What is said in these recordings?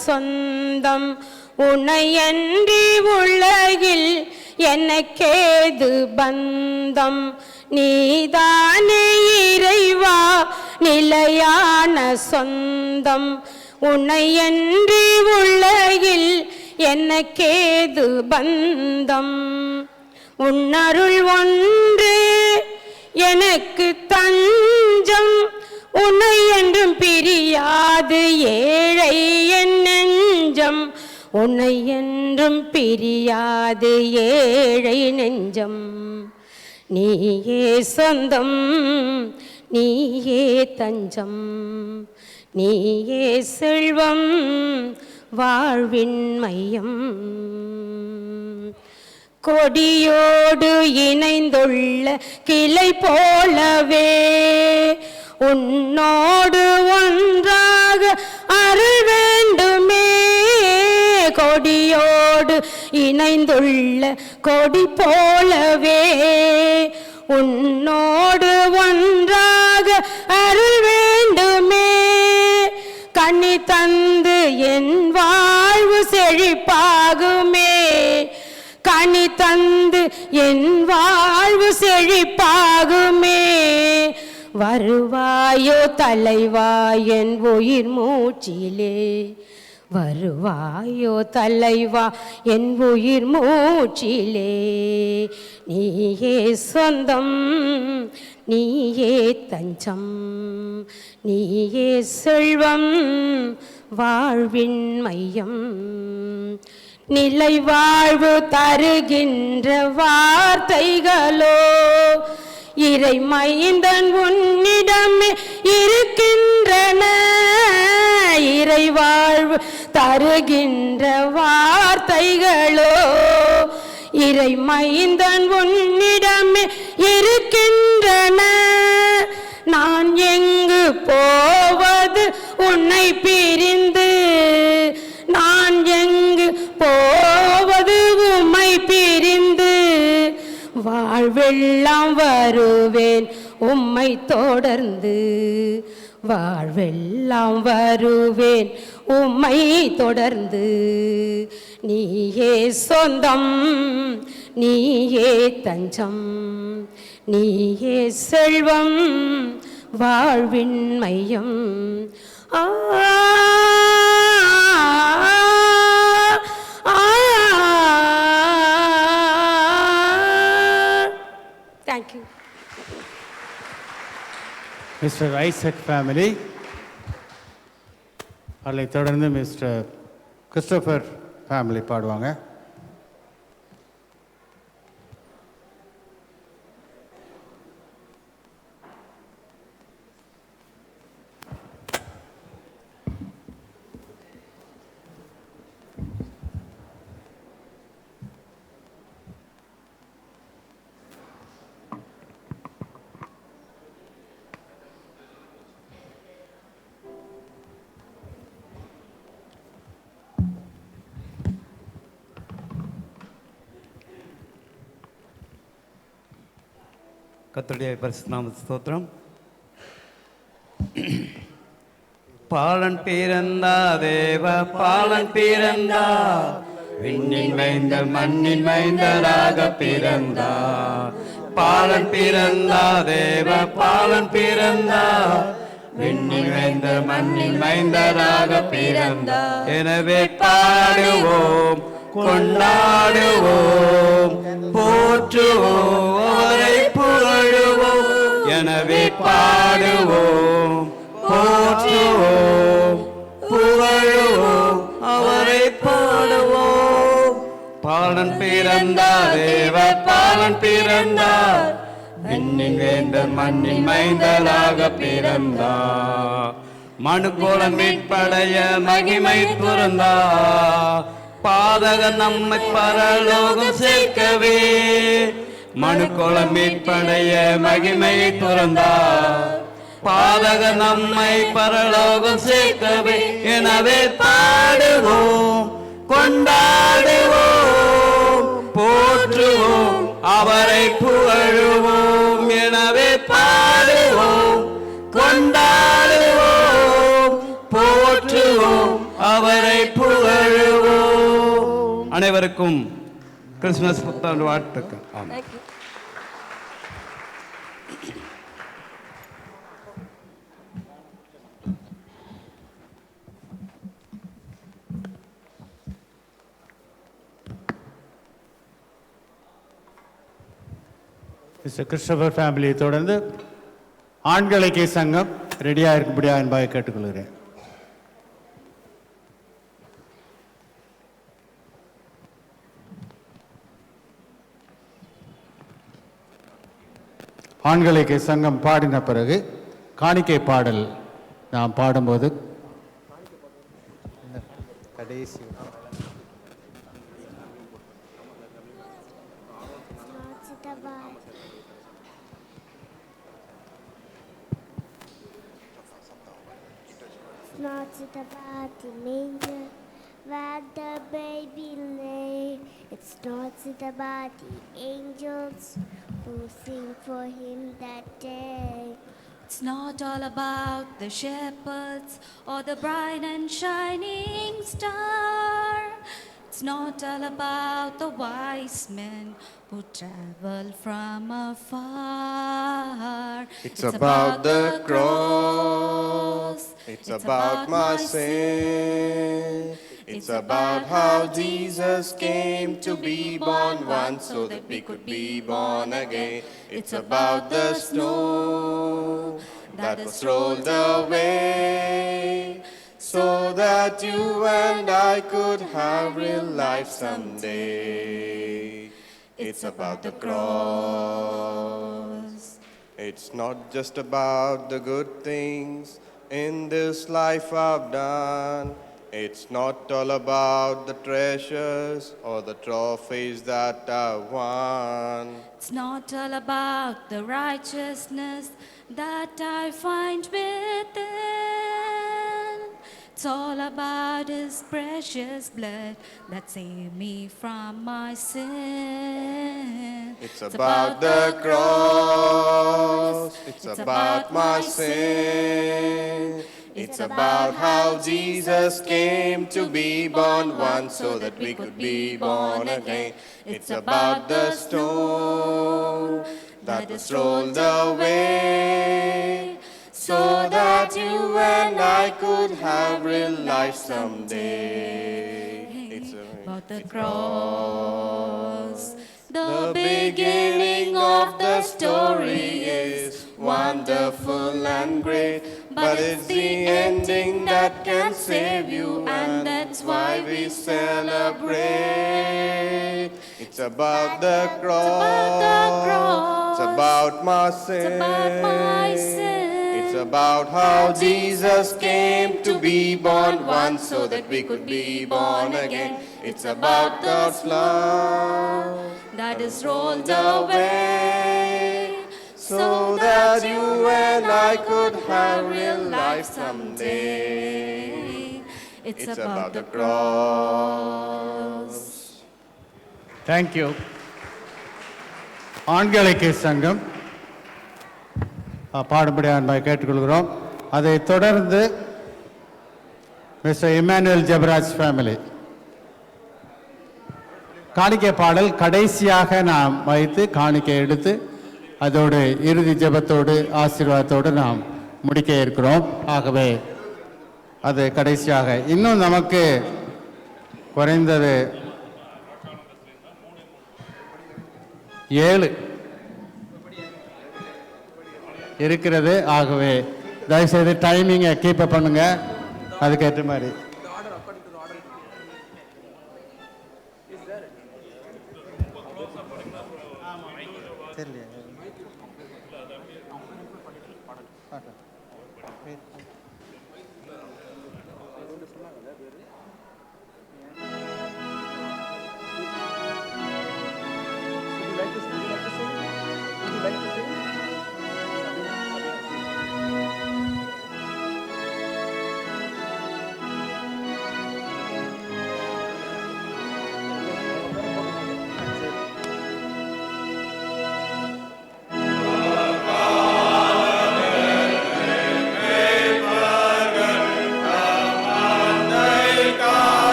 சொந்தம் உன்னையன்றி உலகில் எனக்கேது பந்தம் நீதானே இறைவா நிலையான சொந்தம் உன்னையன்றி உலகில் எனக்கேது பந்தம் உன்னருள் ஒன்று எனக்கு தஞ்சம் உன்னை என்றும் பிரியாது ஏழை என் நெஞ்சம் உன்னை என்றும் பிரியாது ஏழை நெஞ்சம் நீயே சொந்தம் நீயே தஞ்சம் நீயே செல்வம் வாழ்வின் மையம் கொடியோடு இணைந்துள்ள கிளை போலவே உன்னோடு ஒன்றாக அருள் வேண்டுமே கொடியோடு இணைந்துள்ள கொடி போலவே உன்னோடு ஒன்றாக அருள் வேண்டுமே கனி தந்து என் வாழ்வு செழிப்பாகுமே கனி தந்து என் வாழ்வு செழிப்பாகுமே வருவாயோ தலைவா என் உயிர் மூச்சிலே வருவாயோ தலைவா என் உயிர் மூச்சிலே நீயே சொந்தம் நீயே தஞ்சம் நீயே செல்வம் வாழ்வின் மையம் நிலை வாழ்வு தருகின்ற வார்த்தைகளோ இறை மைந்தன் உன்னிடமே இருக்கின்றன இறை வாழ்வு தருகின்ற வார்த்தைகளோ இறை மைந்தன் உன்னிடமே இருக்கின்றன நான் எங்கு போவது உன்னை பிரிந்து நான் எங்கு போவது உம்மை பிரிந்து வாழ்வெல்லாம் வருவேன் உம்மை தொடர்ந்து வாழ்வெல்லாம் வருவேன் உம்மை தொடர்ந்து நீயே சொந்தம் நீயே தஞ்சம் நீயே செல்வம் வாழ்வின் மையம் Thank you. Mr. Isaac family. அதை தொடர்ந்து மிஸ்டர் கிறிஸ்டோபர் ஃபேமிலி பாடுவாங்க. கர்த்தருடைய பரிசுத்த நாமத்துக்கு ஸ்தோத்திரம். பாலன் பிறந்தா தேவ பாலன் பிறந்தா விண்ணின் மைந்த மண்ணின் மைந்தராக பிறந்தா பாலன் பிறந்தா தேவ பாலன் பிறந்தா விண்ணின் மைந்த மண்ணின் மைந்தராக பிறந்தா எனவே பாடுவோம் கொண்டாடுவோம் போற்றுவோம் அவரை புகழுவோம் எனவே பாடுவோம் போற்றுவோம் புகழுவோம் அவரை பாடுவோம் பாலன் பிறந்தார் தேவ பாலன் பிறந்தார் விண்ணின் வேந்தர் மண்ணின் மைந்தராக பிறந்தார் மனுக்குலம் மீட்படைய மகிமை பிறந்தார் பாதகன் நம்மை பரலோகம் சேர்க்கவே மனுக்குலம் மீட்படைய மகிமை துறந்தார் பாதகன் நம்மை பரலோகம் சேர்க்கவே எனவே பாடுவோம் கொண்டாடுவோம் போற்றுவோம் அவரை புகழுவோம் எனவே பாடுவோம் கொண்டாடுவோம் போற்றுவோம் அவரை அனைவருக்கும் கிறிஸ்துமஸ் புத்தாண்டு வாழ்த்துக்கள். ஆமாம். Thank you. மிஸ்டர் கிறிஸ்டோபர் ஃபேமிலியை தொடர்ந்து ஆண்கள் ஐக்கிய சங்கம் ரெடியாக இருக்கும்படியாக என்பதை கேட்டுக்கொள்கிறேன். ஆண்கள் ஐக்கிய சங்கம் பாடின பிறகு காணிக்கை பாடல் நாம் பாடும்போது கடைசி Not about the manger where the baby lay. It's not about the angels who sing for him that day. It's not all about the shepherds or the bright and shining star. It's not all about the wise men who travel from afar. It's about the cross. It's about my sin. It's about how Jesus came to be born once so that we could be born again. It's about the snow that was rolled away so that you and I could have real life someday. It's about the cross. It's not just about the good things in this life I've done. It's not all about the treasures or the trophies that I won. It's not all about the righteousness that I find within. It's all about His precious blood that saved me from my sin. It's about the cross. It's about my sin. It's about how Jesus came to be born once so that we could be born again. It's about the stone that was rolled away so that you and I could have real life someday. It's About the cross. the beginning of the story is wonderful and great, but it's the ending that can save you, and that's why we celebrate. It's about the cross. It's about my sin. It's about how Jesus came to be born once so that we could be born again. It's about God's love That is rolled away so that you and I could have real life someday. It's about the cross. Thank you. ஆண்கள் ஐக்கிய சங்கம் பாடும்படியாக என்பதை கேட்டுக்கொள்கிறோம். அதைத் தொடர்ந்து mister Emmanuel Jebaraj family காணிக்கை பாடல் கடைசியாக நாம் வைத்து காணிக்கை எடுத்து அதோடு இறுதி ஜெபத்தோடு ஆசீர்வாதத்தோடு நாம் முடிக்க இருக்கிறோம். ஆகவே அது கடைசியாக இன்னும் நமக்கு குறைந்தது 7 இருக்கிறது. ஆகவே தயவுசெய்து டைமிங்கை கீப்பப் பண்ணுங்க. அதுக்கேற்ற மாதிரி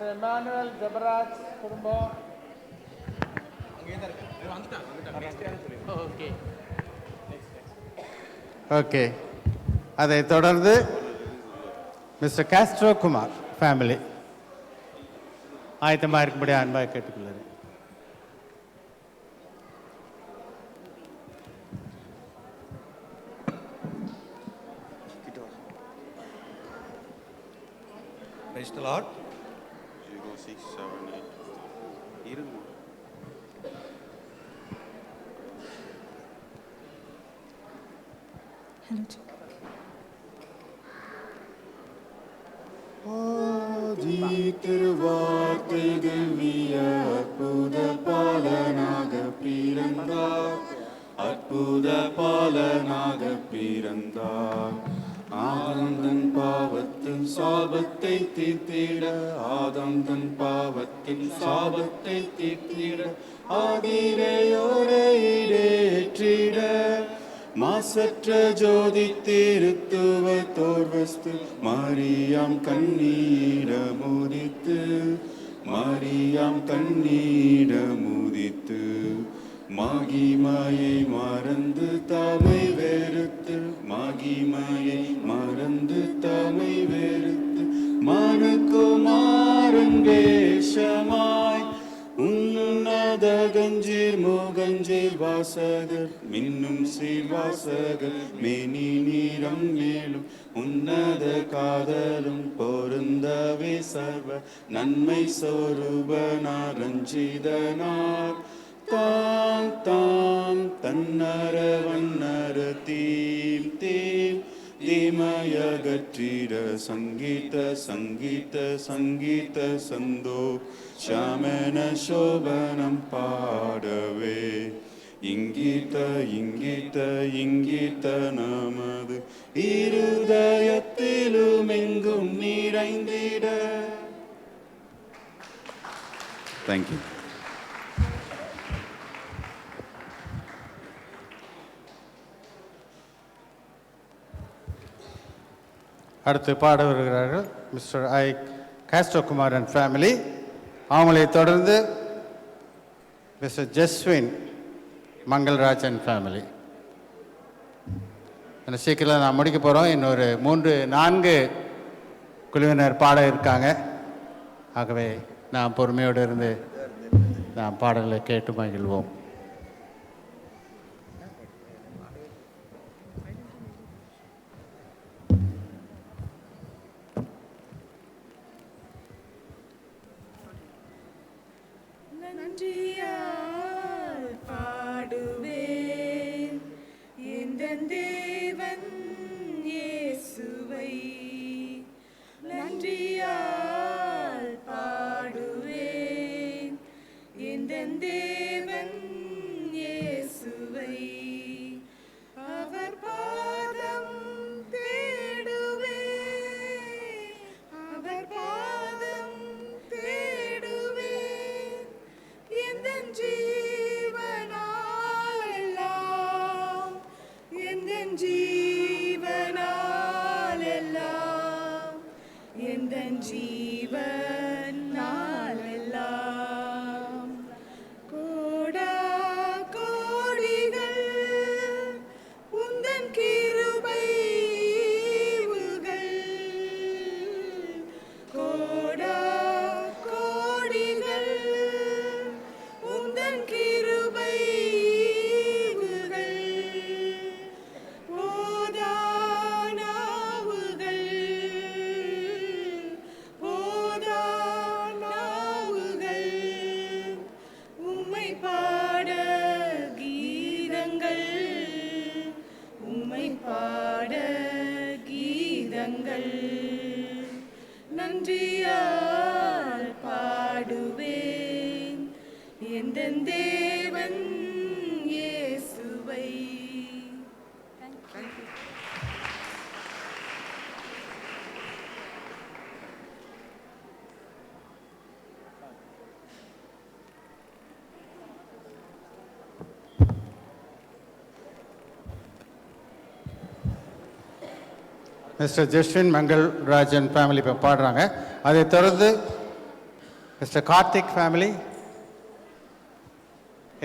எமானுவல் ஜபராஜ் குடும்பம். ஓகே, அதைத் தொடர்ந்து மிஸ்டர் காஸ்ட்ரோ குமார் ஃபேமிலி ஆயத்தமாக இருக்கும்படி அன்பாக கேட்டுக்கொள்கிறேன். Praise the Lord. 0678 ஆதி திருவார்த்தை திவ்ய அற்புத பாலனாக பிறந்தார், அற்புத பாலனாக பிறந்தார். ஆதம் தன் பாவத்தின் சாபத்தை தீர்த்திட, ஆதம் தன் பாவத்தின் சாபத்தை தீர்த்திட, ஆதிரையோரை இடேற்றிட, மாசற்ற ஜோதி திருத்துவ தோர்வஸ்து மரியாம் கண்ணீர முதித்து, மரியாம் கண்ணீர முதித்து, மகிமையை மறந்து தமை வெறுத்து, மகிமையை மறந்து தமை வெறுத்து, மனுக்குமாரன் வேஷமாய் உன்னத கஞ்சீர் முகஞ்சீர் வாசகர் மின்னும் சீர்வாசகர் மேனி நீரம் மேலும் உன்னத காதலும் பொருந்தவே சர்வ நன்மை சொரூபனார் ரஞ்சிதனார் தாம் தாம் தன்னர வண்ணர தீம் தீம் தீமயகற்றிட சங்கீத சங்கீத சங்கீத சந்தோ ஷாமன சோபனம் பாடவே இங்கீத இங்கீத இங்கீத நமது இருதயத்திலும் எங்கும் நிறைந்திட. தேங்க்யூ. அடுத்து பாட வருகிறார்கள் mister I Castro Kumar and family. அவங்களை தொடர்ந்து mister Jaswin Mangalraj and family. அந்த சீக்கிரம் நான் முடிக்க போகிறோம். இன்னொரு 3-4 குழுவினர் பாட இருக்காங்க. ஆகவே நாம் பொறுமையோடு இருந்து நாம் பாடல்களை கேட்டு மகிழ்வோம். நன்றியால் பாடுவேன் எந்தன் தேவன் இயேசுவை, நன்றியால் பாடுவேன் எந்தன் தேவன் இயேசுவை. அவர் பாதம் தேடுவேன், அவர் பாதம் தேடுவேன் எந்தன் ஜீவனாலெல்லாம், எந்தன் ஜீவனாலெல்லாம், எந்தன் ஜீவனாலெல்லாம். கோடா கோடிகள் உந்தன் கிருபை ஈவுகள், கோடா கோடிகள் உந்தன் கிருபை ஈவுகள், போதானாவுகள் போதானாவுகள் உம்மை பாட கீதங்கள், உம்மை பாட கீதங்கள். நன்றியால் பாடுவேன் எந்தன் தேவன் இயேசுவை. மிஸ்டர் ஜஸ்வின் மங்கள் ராஜன் ஃபேமிலி இப்போ பாடுறாங்க. அதை தொடர்ந்து மிஸ்டர் கார்த்திக் ஃபேமிலி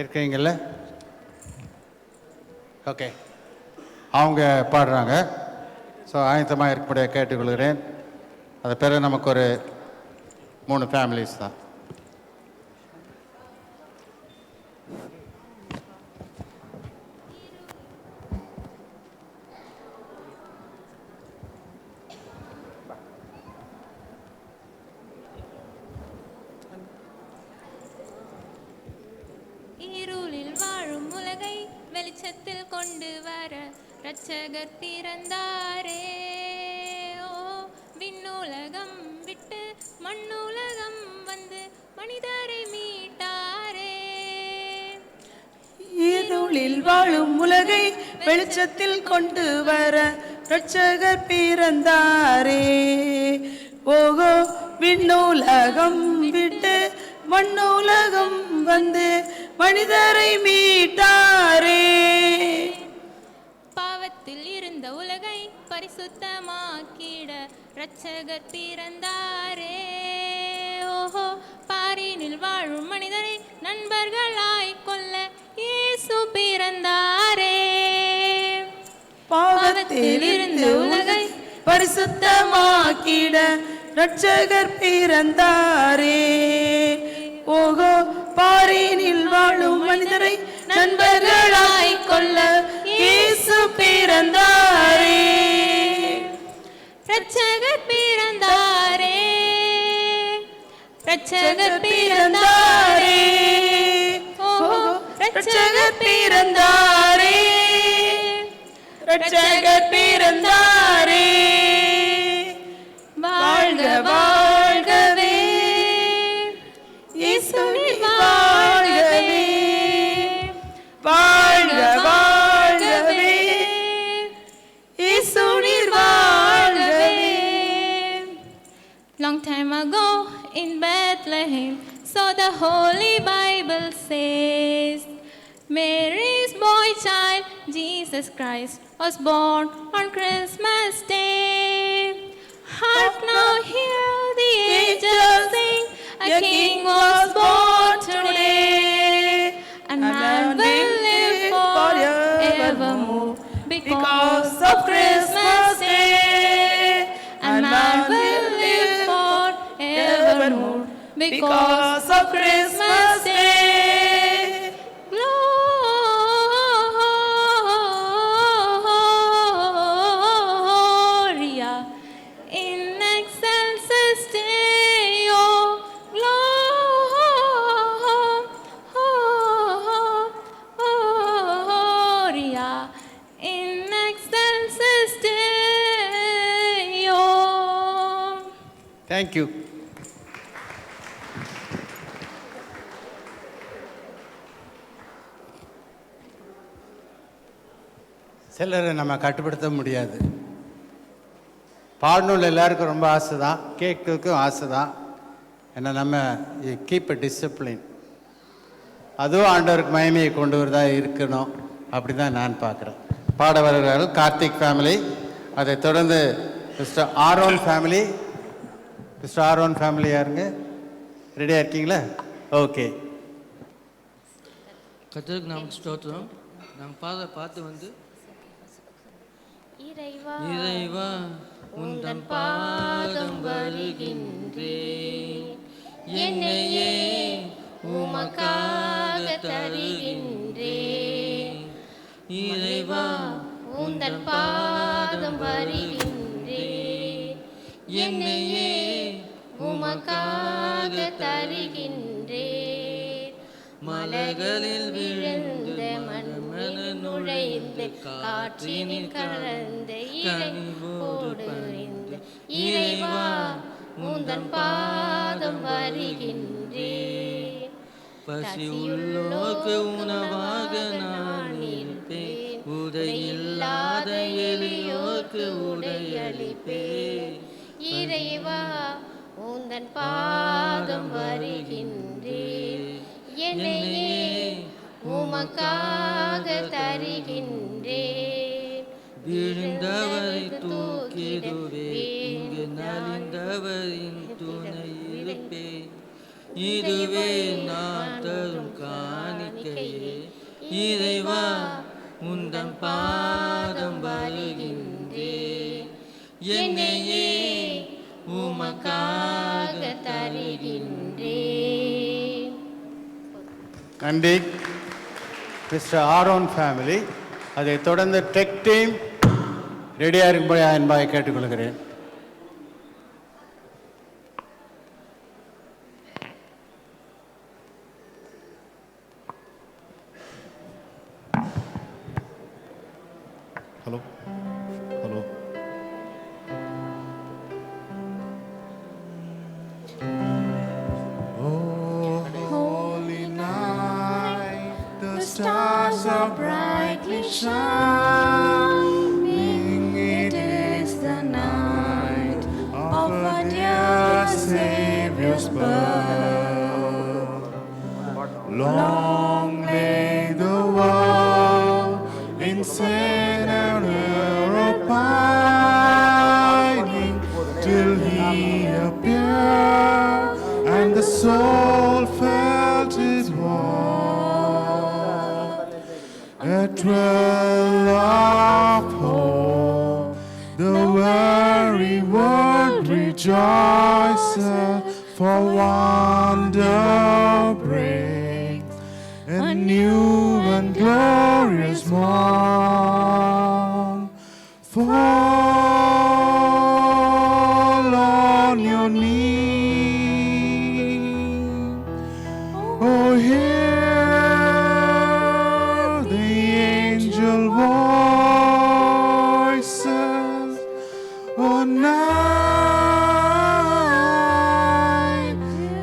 இருக்கீங்கல்ல, ஓகே, அவங்க பாடுறாங்க. ஸோ ஆயத்தமாக இருக்கக்கூடிய கேட்டுக்கொள்கிறேன். அது பிறகு நமக்கு ஒரு 3 ஃபேமிலிஸ் தான். இருளில் வாழும் உலகை வெளிச்சத்தில் கொண்டு வர இரட்சகர் பிறந்தாரே. ஓ, விண்ணுலகம் விட்டு மண்ணுலகம் வந்து மனிதரை மீட்டாரே. இருளில் வாழும் உலகை வெளிச்சத்தில் கொண்டு வர இரட்சகர் பிறந்தாரே. ஓகோ, விண்ணுலகம் விட்டு மண்ணுலகம் வந்து மனிதரை மீட்டாரே. பாவத்தில் இருந்த உலகை பரிசுத்தமாக்கிட இரட்சகர் பிறந்தாரே. ஓஹோ, பாரினில் வாழும் மனிதரை நண்பர்களாய் கொள்ள இயேசு பிறந்தாரே. பாவத்தில் இருந்த உலகை பரிசுத்தமாக்கிட இரட்சகர் பிறந்தாரே. ஓகோ, பாரினில் வாழும் மனிதரை நண்பர்களாய் கொள்ள இயேசு பிறந்தாரே. இரட்சகர் பிறந்தாரே, இரட்சகர் பிறந்தாரே. ஓஹோ, இரட்சகர் பிறந்தாரே, இரட்சகர் பிறந்தாரே. வாழ்க வாழ்கவே இயேசுவே, வாழ்கவே வாழ்க வாழ்கவே இயேசுவே, வாழ்கவே. Long time ago in Bethlehem, so the Holy Bible says, Mary's boy child, Jesus Christ, was born on Christmas Day. Hark now, hear the angels sing, a king was born today. And man will live forevermore because of Christmas Day. And man will live forevermore because of Christmas Day. Gloria in excelsis Deo. Gloria in excelsis Deo. Thank you. சிலரை நம்ம கட்டுப்படுத்த முடியாது. பாடணுள்ள எல்லாருக்கும் ரொம்ப ஆசை தான், கேட்கறதுக்கும் ஆசை தான். ஏன்னா நம்ம கீப் அ டிசிப்ளின், அதுவும் ஆண்டவருக்கு மகிமையை கொண்டு வரதா இருக்கணும். அப்படி தான் நான் பார்க்குறேன். பாட வருகிறார்கள் கார்த்திக் ஃபேமிலி, அதை தொடர்ந்து mister Aaron family. Mister Aaron family யாருங்க? ரெடியாக இருக்கீங்களா? ஓகே. கர்த்தருக்கு நமக்கு ஸ்தோத்திரம். நாங்கள் பார்த்து வந்து இறைவா உந்தன் பாதம் வருகின்றேன், என்னையே உமக்காக தருகின்றேன். இறைவா உந்தன் பாதம் வருகின்றேன், என்னையே உமக்காக தருகின்றேன். மலைகளில் விழுந்த மண்ணில் நுழைந்து காற்றினில் கலந்த இறைவோடு இணைந்து இறைவா உந்தன் பாதம் வருகின்றேன். பசியுள்ளோர்க்கு உணவாக நான் இருப்பேன், உடையில்லாத எளியோர்க்கு உடையளிப்பேன். இறைவா உந்தன் பாதம் வருகின்றேன், என்னையே உமக்காக தருகின்றேன். விழுந்தவரை தூக்கிட இதுவே இங்கு நலிந்தவரின் துணை இருப்பேன். இதுவே நான் தரும் காணிக்கையே. இறைவா உந்தன் பாதம் வருகின்றேன். என்னையே உமக்காக தருகின்றேன். நன்றி மிஸ்டர் ஆரோன் ஃபேமிலி. அதைத் தொடர்ந்து டெக் டீம் ரெடியாக இருக்கும்படி என்பதை கேட்டுக்கொள்கிறேன். Hello? Hello? Oh, holy night, the stars are brightly shining. It is the night of our dear Savior's birth. Long lay the world in sin and error pining, till he appeared and the soul felt his warmth. A thrill of hope, the weary world rejoices, for wonder breaks a new and glorious morn. Fall on your knees. Oh, hear the angel voices. Oh, night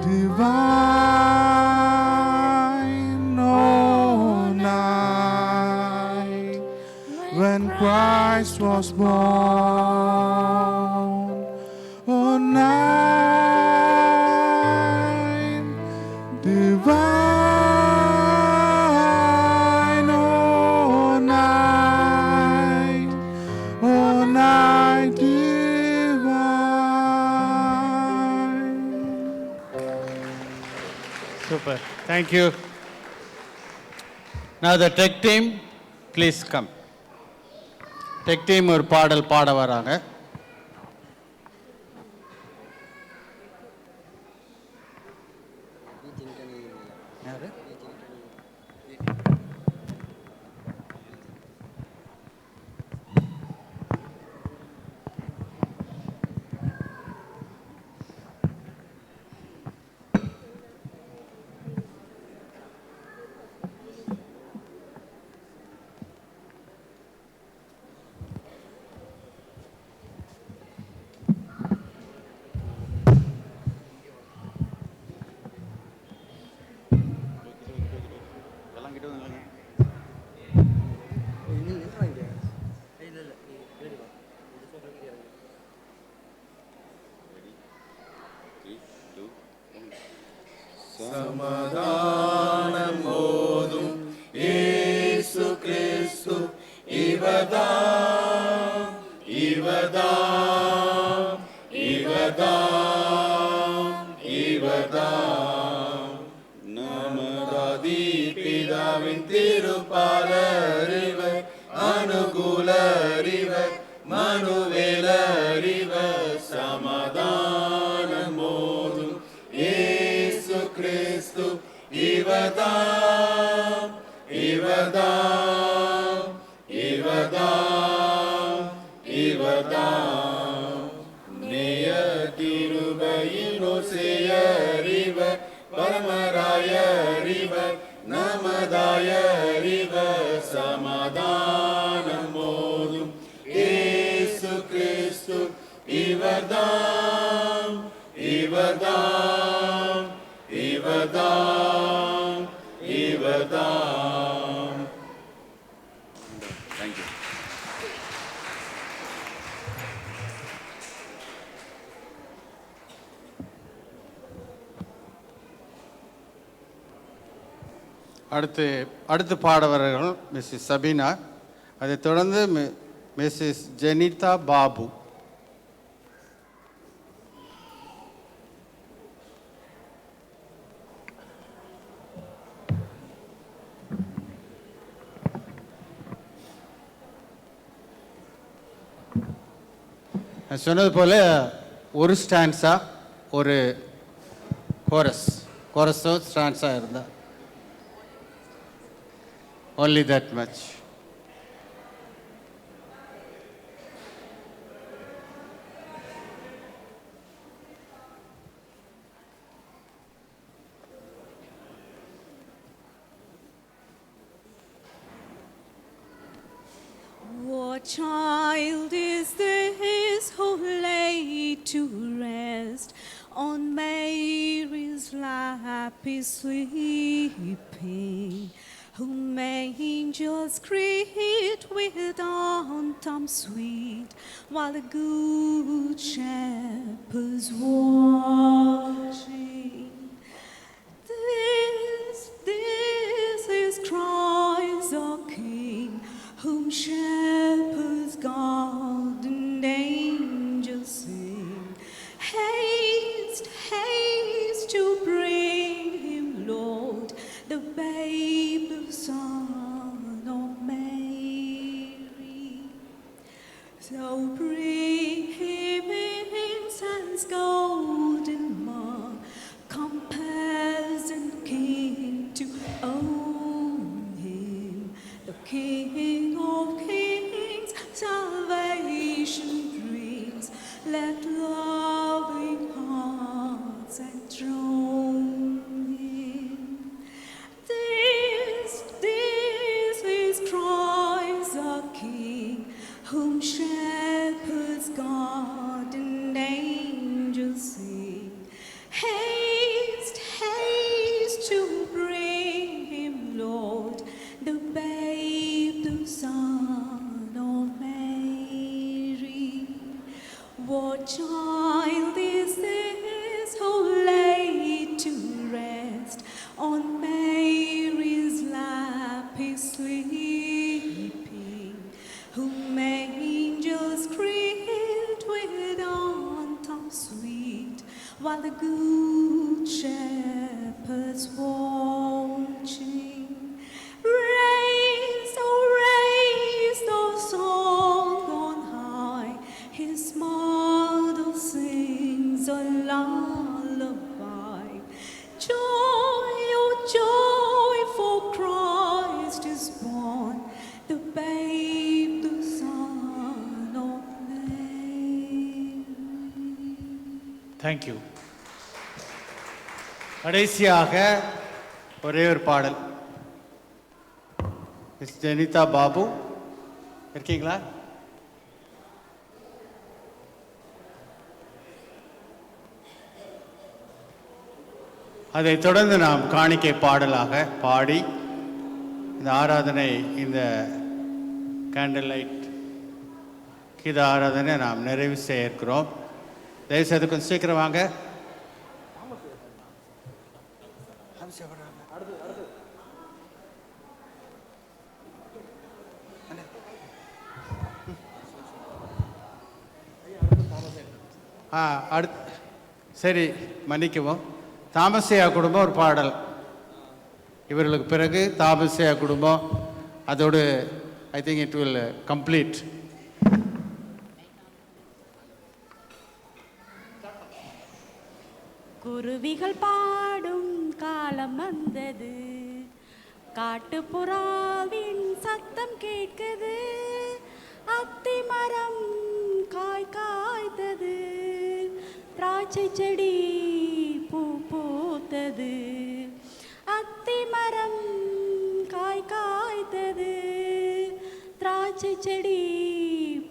divine. Oh, night when Christ was born. Oh, night divine. Oh, night divine. Super. Thank you. Now the tech team, please come. Tech team ஒரு பாடல் பாட வராங்க. சமாதானம் போதும் இயேசு கிறிஸ்து இவதாம் இவதாம் இவதாம் இவதாம். நமதாதி பிதாவின் திருப்பாலறிவர் அனுகூலறிவர் மனுவேலறிவர். சமாதானம் போதும் இயேசு கிறிஸ்து இவதாம் இவதாம் இவதாம் இவதாம். நேய கிருபையின் ஓசையறிவர் பரமராயறிவர் நமதாயறிவர். சமாதானம் போதும் இயேசு கிறிஸ்து இவதாம் இவதாம் இவதாம் இவதாம். Thank you. அடுத்து பாடவர்கள் மிஸ்ஸஸ் சபீனா. அதைத் தொடர்ந்து மிஸ்ஸஸ் ஜெனிதா பாபு. நான் சொன்னது போல் ஒரு ஸ்டான்ஸா ஒரு கோரஸோ ஸ்டான்ஸாக இருந்தால் only that much. What child is this who lay to rest on Mary's lap is sleeping, whom angels greet with anthem sweet, while the good shepherd's watching. This is Christ our King, whom shepherds guard and angels sing. Haste, haste to bring him, Lord, the babe, the Son of Mary. So bring him incense, gold and myrrh, compass and king to own him, the King of kings, salvation brings. Let loving hearts enthrone him. This is Christ our King, whom shepherds guard and angels sing. Haste, haste to bring him, Lord, the babe, the Son of Mary. What child is this who lay to rest on Mary's lap is sleeping, whom angels greet with anthem sweet, while the good shepherd's watching. Raise, oh raise the song on high, his mother sings a lullaby. Joy, oh joy, for Christ is born, the babe, the Son of Mary. Thank you. கடைசியாக ஒரே ஒரு பாடல். Miss Jenitha Babu இருக்கீங்களா? அதைத் தொடர்ந்து நாம் காணிக்கை பாடலாக பாடி இந்த ஆராதனை, இந்த கேண்டில் லைட் கீத ஆராதனை நாம் நிறைவு செய்ய இருக்கிறோம். தயவுசெய்து கொஞ்சம் சீக்கிரம் வாங்க. சரி, மன்னிக்கவும். தாமசையா குடும்பம் ஒரு பாடல், இவர்களுக்கு பிறகு தாமசையா குடும்பம், அதோடு I think it will complete. குருவிகள் பாடும் காலம் வந்தது, காட்டுப்புறாவின் சத்தம் கேட்குது, அத்தி மரம் காய் காய்த்தது, திராட்சை செடி பூ பூத்தது, அத்தி மரம் காய் காய்த்தது, திராட்சை செடி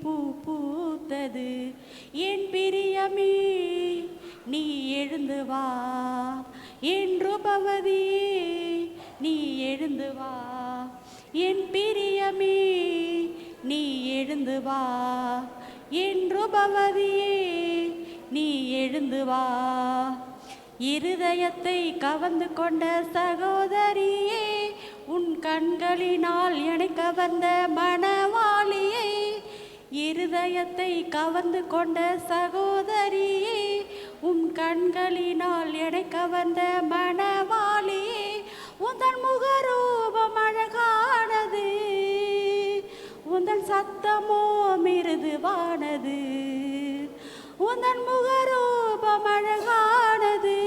பூ பூத்தது. என் பிரியமே நீ எழுந்து வா, என் ரூபவதியே நீ எழுந்து வா, என் பிரியமே நீ எழுந்து வா, என் ரூபவதியே நீ எழுந்து வா. இருதயத்தை கவர்ந்து கொண்ட சகோதரியே, உன் கண்களினால் என்னை கவர்ந்த மணவாளியே, இருதயத்தை கவர்ந்து கொண்ட சகோதரியே, உன் கண்களினால் என்னை கவர்ந்த மணவாளியே, உந்தன் முகரூபம் அழகானது, உந்தன் சத்தமோ மிருதுவானது, உந்தன் முகரூபம் அழகானது,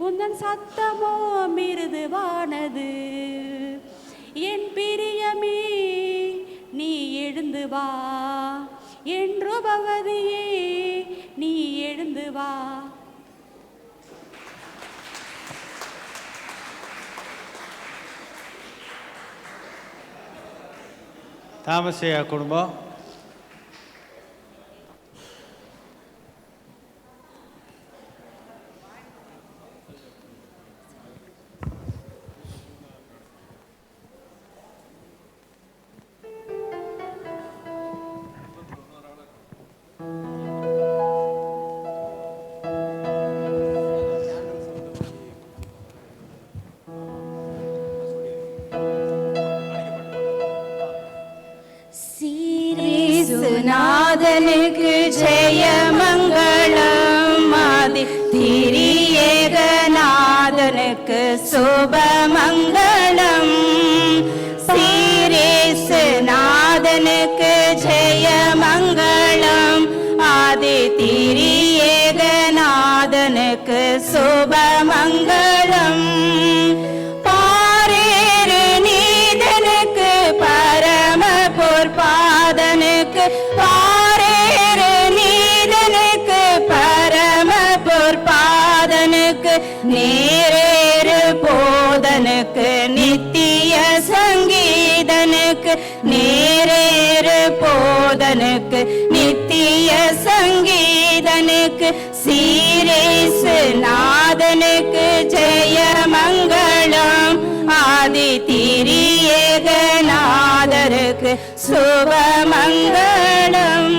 உந்தன் சத்தமோ மிருதுவானது. என் பிரியமே நீ எழுந்து வா, என் ரூபவதியே நீ எழுந்து வா. தாமசையா குடும்பம் நாதனுக்கு ஜெயமங்களம், ஆதி திரியேகநாதனுக்கு சுபமங்களம். சீரேசு நாதனுக்கு ஜெயமங்களம், ஆதி திரியேகநாதனுக்கு சுபமங்களம். பாரேறு நீதனுக்கு பரம பொற்பாதனுக்கு, பாரேறு நீதனுக்கு பரம பொற்பாதனுக்கு, நேரேறு போதனுக்கு நித்திய சங்கீதனுக்கு, நேரேறு போதனுக்கு நித்திய சங்கீதனுக்கு, சீரேசு நாதனுக்கு ஜெயமங்களம், ஆதி திரியேகநாதருக்கு சுபமங்களம்.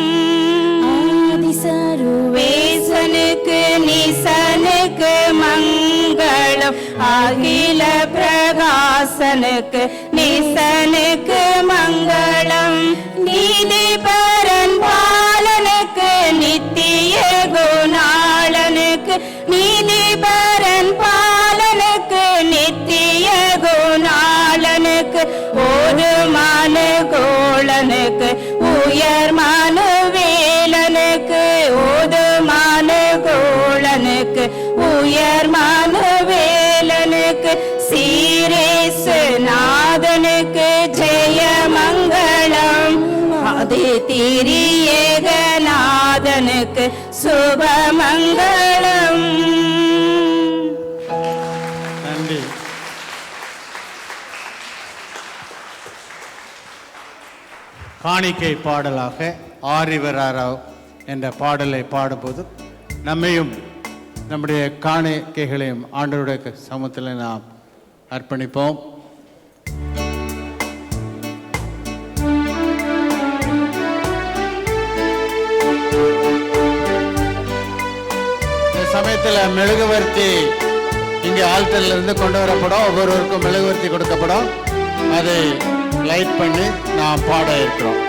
ஆதிசருவேசனுக்கு நிசனுக்கு மங்களம், அகில பிரகாசனுக்கு நிசனுக்கு மங்களம். நீதிபரன் பாலனுக்கு நித்திய குணாளனுக்கு, நீதிபரன் பாலனுக்கு நித்திய குணாளனுக்கு, ஒரு மனுகோளனுக்கு உயர் மனுவேலனுக்கு, ஒரு மனுகோளனுக்கு உயர் மனுவேலனுக்கு, சீரேசு நாதனுக்கு ஜெயமங்களம், ஆதி திரியேகநாதனுக்கு சுபமங்களம். நன்றி. காணிக்கை பாடலாக ஆரிவராராவ் என்ற பாடலை பாடும்போது நம்மையும் நம்முடைய காணிக்கைகளையும் ஆண்டவருடைய சமூகத்தில் நாம் அர்ப்பணிப்போம். இந்த சமயத்தில் மெழுகுவர்த்தி இங்கே ஆல்டர்ல இருந்து கொண்டு வரப்படும். ஒவ்வொருவருக்கும் மெழுகுவர்த்தி கொடுக்கப்படும். அதை லைட் பண்ணி நாம் பாட இருக்கிறோம்.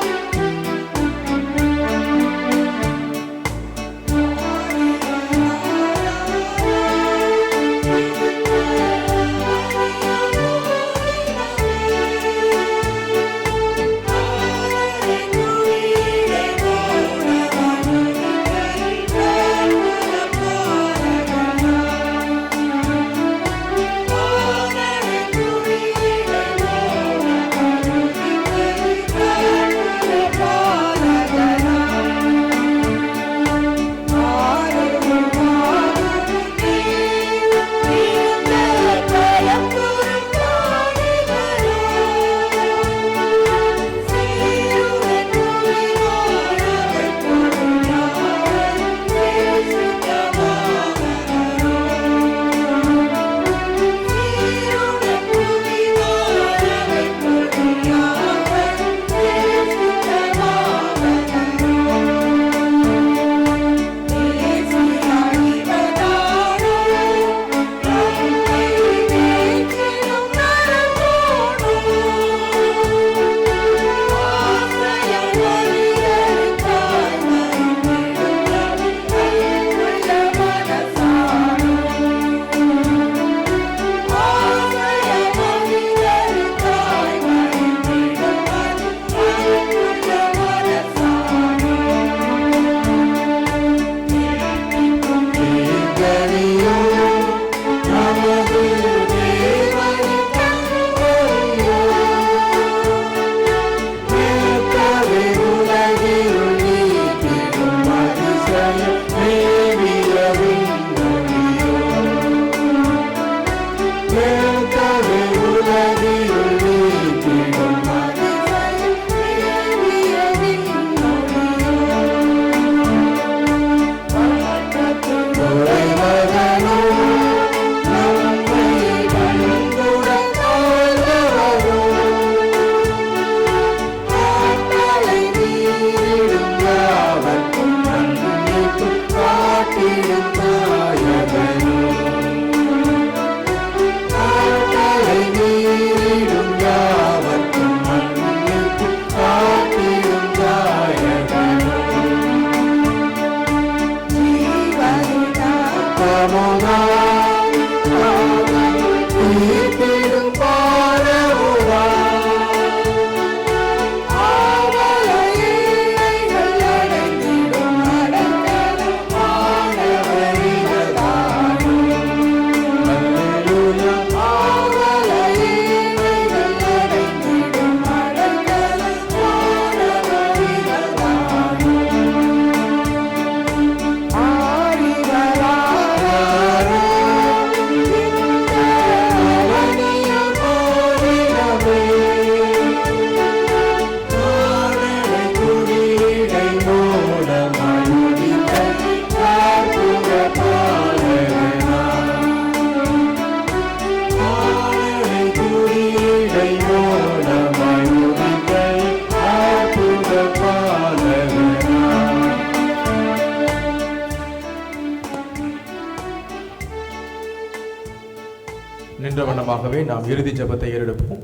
வண்ணமாகவே நாம் இறுதி ஜெபத்தை ஏறெடுப்போம்.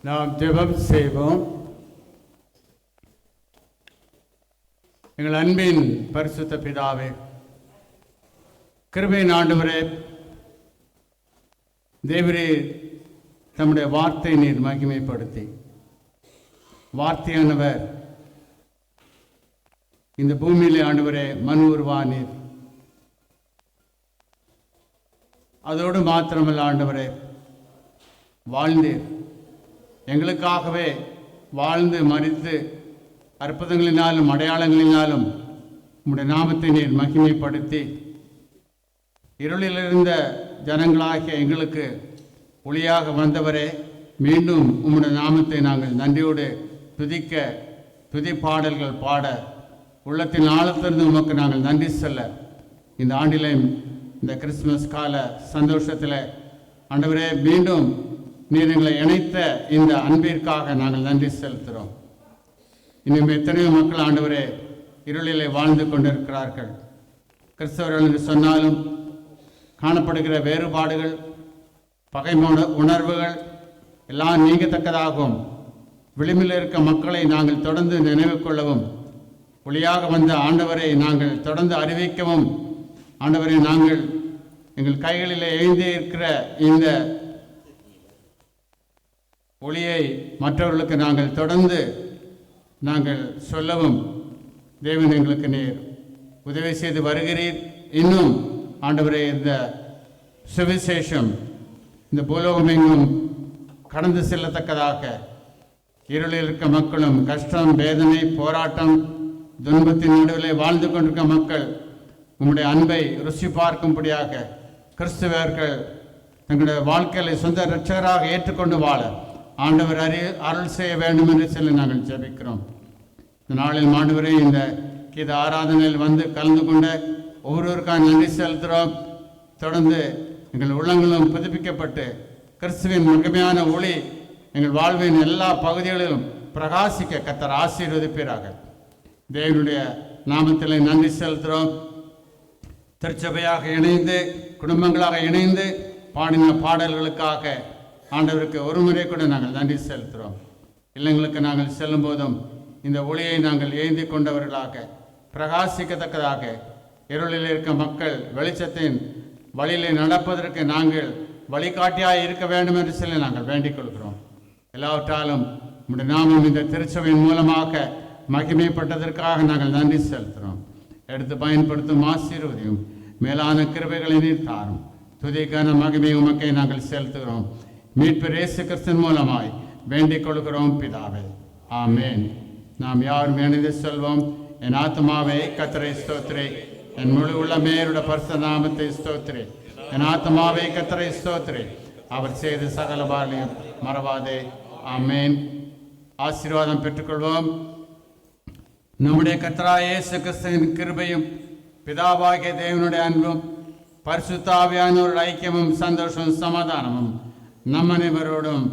நாம் ஜெபம் செய்வோம். எங்கள் அன்பின் பரிசுத்த பிதாவே, கிருபையின் ஆண்டவரே, தேவரே, தம்முடைய வார்த்தை நீர் மகிமைப்படுத்தி வார்த்தையானவர் இந்த பூமியிலே ஆண்டவரே மனு உருவானீர். அதோடு மாத்திரமல்ல ஆண்டவரே, வாழ்ந்தீர். எங்களுக்காகவே வாழ்ந்து மரித்து அற்புதங்களினாலும் அடையாளங்களினாலும் உம்முடைய நாமத்தை நீர் மகிமைப்படுத்தி இருளில் இருந்த ஜனங்களாகிய எங்களுக்கு ஒளியாக வந்தவரே, மீண்டும் உம்முடைய நாமத்தை நாங்கள் நன்றியோடு துதிக்க, துதி பாடல்கள் பாட, உள்ளத்தின் ஆழத்திலிருந்து உமக்கு நாங்கள் நன்றி சொல்ல, இந்த ஆண்டிலே இந்த கிறிஸ்துமஸ் கால சந்தோஷத்தில் ஆண்டவரே மீண்டும் நீர் எங்களை இணைத்த இந்த அன்பிற்காக நாங்கள் நன்றி செலுத்துகிறோம். இன்னும் எத்தனையோ மக்கள் ஆண்டவரே இருளிலே வாழ்ந்து கொண்டிருக்கிறார்கள். கிறிஸ்தவர்கள் என்று சொன்னாலும் காணப்படுகிற வேறுபாடுகள், பகை உணர்வுகள் எல்லாம் நீங்கத்தக்கதாகவும், விளிம்பில் இருக்க மக்களை நாங்கள் தொடர்ந்து நினைவு கொள்ளவும், ஒளியாக வந்த ஆண்டவரை நாங்கள் தொடர்ந்து அறிவிக்கவும், ஆண்டவரை நாங்கள் எங்கள் கைகளில் எழுதி இருக்கிற இந்த ஒளியை மற்றவர்களுக்கு நாங்கள் தொடர்ந்து நாங்கள் சொல்லவும் தேவன் எங்களுக்கு நீர் உதவி செய்து வருகிறீர். இன்னும் ஆண்டவரே, இந்த சுவிசேஷம் இந்த பூலோகம் எங்கும் கடந்து செல்லத்தக்கதாக, இருளில் இருக்க மக்களும் கஷ்டம், வேதனை, போராட்டம், துன்பத்தின் நடுவில் வாழ்ந்து கொண்டிருக்க மக்கள் உம்முடைய அன்பை ருசி பார்க்கும்படியாக கிறிஸ்துவர்கள் தங்களுடைய வாழ்க்கையை சொந்த இரட்சகராக ஏற்றுக்கொண்டு வாழ ஆண்டவர் அருள் செய்ய வேண்டும் என்று சொல்லி நாங்கள் ஜெபிக்கிறோம். இந்த நாளில் ஆண்டவரே, இந்த கீத ஆராதனையில் வந்து கலந்து கொண்ட ஒவ்வொருவருக்காக நன்றி செலுத்துகிறோம். தொடர்ந்து எங்கள் உள்ளங்களும் புதுப்பிக்கப்பட்டு கிறிஸ்துவின் மகிமையான ஒளி எங்கள் வாழ்வின் எல்லா பகுதிகளிலும் பிரகாசிக்க கர்த்தர் ஆசீர்வதிப்பீராக. தேவனுடைய நாமத்தில் நன்றி செலுத்துகிறோம். திருச்சபையாக இணைந்து, குடும்பங்களாக இணைந்து பாடின பாடல்களுக்காக ஆண்டவருக்கு ஒரு முறை கூட நாங்கள் நன்றி செலுத்துகிறோம். இல்லங்களுக்கு நாங்கள் செல்லும் போதும் இந்த ஒளியை நாங்கள் ஏந்தி கொண்டவர்களாக பிரகாசிக்கத்தக்கதாக, இருளில் இருக்க மக்கள் வெளிச்சத்தின் வழியிலே நடப்பதற்கு நாங்கள் வழிகாட்டியாக இருக்க வேண்டும் என்று சொல்லி நாங்கள் வேண்டிக் கொள்கிறோம். எல்லாவற்றாலும் உம்முடைய நாமம் இந்த திருச்சபையின் மூலமாக மகிமைப்பட்டதற்காக நாங்கள் நன்றி செலுத்துகிறோம். எடுத்து பயன்படுத்தும் ஆசீர்வதியும் மேலான கிருபைகளை நீர் தாரும். துதிக்கான மகிமை உமக்கை நாங்கள் செலுத்துகிறோம். மீட்பர் இயேசு கிறிஸ்துவின் மூலமாய் வேண்டிக் கொள்கிறோம் பிதாவே, ஆமேன். நாம் யாரும் இணைந்து சொல்வோம். என் ஆத்மாவே கர்த்தரை ஸ்தோத்திரே, என் முழு உள்ளமேருடைய பரிசுத்த நாமத்தை ஸ்தோத்திரே. என் ஆத்மாவே கர்த்தரை ஸ்தோத்திரே, அவர் செய்த சகல பாலையும் மறவாதே. ஆமேன். ஆசீர்வாதம் பெற்றுக்கொள்வோம். நம்முடைய கர்த்தராகிய இயேசு கிறிஸ்துவின் கிருபையும் பிதாவாகிய தேவனுடைய அன்பும் பரிசுத்த ஆவியானவருடைய ஐக்கியமும் சந்தோஷமும் சமாதானமும் நம் அனைவரோடும்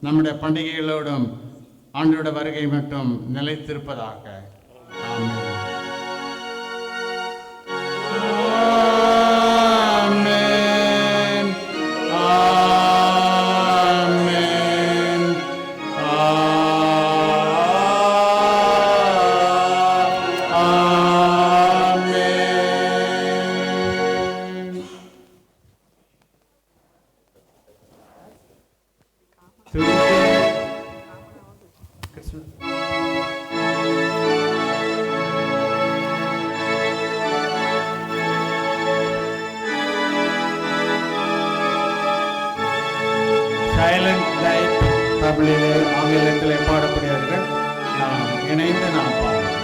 நம்முடைய பண்டிகைகளோடும் ஆண்டோட வருகை மட்டும் நிலைத்திருப்பதாக. ஆமென். சைலண்ட் லைட் தமிழிலே ஆங்கிலத்திலே பாடக்கூடியவர்கள் நாம் இணைந்து நாம் பாடலாம்.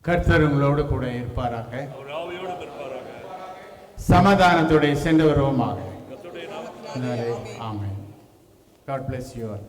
கர்த்தர் உங்களோடு கூட இருப்பாராக. சமாதானத்தோட சென்று வருவோமாக. ஆமென். God bless you all.